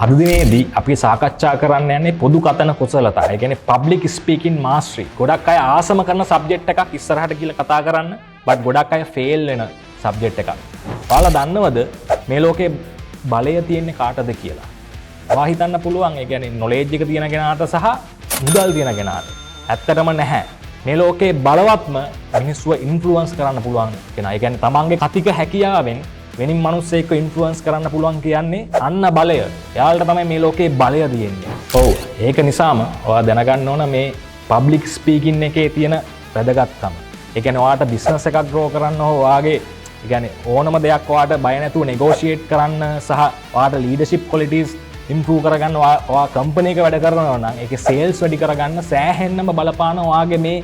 අද දිනේදී අපි සාකච්ඡා කරන්න යන්නේ පොදු කතන කුසලතා. ඒ කියන්නේ public speaking mastery. ගොඩක් අය ආසම කරන subject එකක් ඉස්සරහට කියලා කතා කරන්න, but ගොඩක් අය fail වෙන subject එකක්. ඔයාලා දන්නවද මේ ලෝකේ බලය තියෙන්නේ කාටද කියලා? ඔයා හිතන්න පුළුවන් ඒ කියන්නේ knowledge එක තියෙන කෙනාට සහ මුදල් තියෙන කෙනාට. ඇත්තටම නැහැ. මේ ලෝකේ බලවත්ම මිනිස්සුව ඉන්ෆ්ලුවන්ස් කරන්න පුළුවන් කෙනා. ඒ කියන්නේ තමන්ගේ කතික හැකියාවෙන් වෙනින් මිනිස්සෙක්ව ඉන්ෆ්ලුවන්ස් කරන්න පුළුවන් කියන්නේ අන්න බලය. එයාලට තමයි මේ ලෝකේ බලය තියෙන්නේ. ඔව්. ඒක නිසාම ඔයා දැනගන්න ඕන මේ පබ්ලික් ස්පීකින් එකේ තියෙන වැදගත්කම. ඒ කියන්නේ ඔයාට බිස්නස් එකක් ග්‍රෝ කරන්න ඕ ඔයාගේ ඒ කියන්නේ ඕනම දෙයක් ඔයාට බය නැතුව නෙගෝෂিয়েට් කරන්න සහ ඔයාට ලීඩර්ෂිප් ක්වොලිටිස් ඉම්ප්‍රූව් කරගන්න ඔයා කම්පැනි එක වැඩ කරනවා නම් ඒකේ සේල්ස් වැඩි කරගන්න සෑහෙන්නම බලපාන ඔයාගේ මේ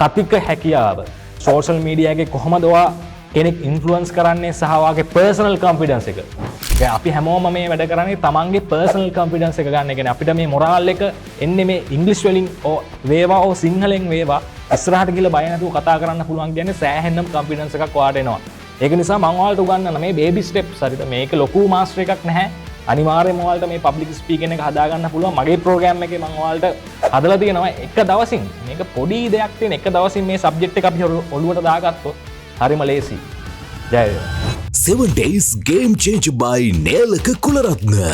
කතික හැකියාව. සෝෂල් මීඩියා එකේ කොහොමද ඔයා කෙනෙක් ඉන්ෆ්ලුවන්ස් කරන්නේ සහ ඔයාගේ පර්සනල් කොන්ෆිඩන්ස් එක. ඒ අපි හැමෝම මේ වැඩ කරන්නේ තමන්ගේ පර්සනල් කොන්ෆිඩන්ස් එක ගන්න. ඒ කියන්නේ අපිට මේ මොරාල් එක එන්නේ මේ ඉංග්‍රීසි වලින් වේවා සිංහලෙන් වේවා ඉස්සරහට ගිහලා බය නැතුව කතා කරන්න පුළුවන් කියන්නේ සෑහෙන්නම කොන්ෆිඩන්ස් එකක් ඔයාට එනවා. ඒක නිසා මම ඔයාලට උගන්වන්න මේ බේබි ස්ටෙප්ස් හරිද මේක ලොකු මාස්ටර් එකක් නැහැ. අනිවාර්යයෙන්ම ඔයාලට මේ පබ්ලික් ස්පීකින් එක හදා ගන්න පුළුවන්. මගේ ප්‍රෝග්‍රෑම් එකේ මම ඔයාලට හදලා තියෙනවා එක දවසින් මේක පොඩි දෙයක් තියෙන එක දවසින් මේ සබ්ජෙක්ට් එක අපි ඔළුවට දාගත්තොත් හරිම ලේසි. ජය වේවා. 7 days game changer by Nelaka Kularatna.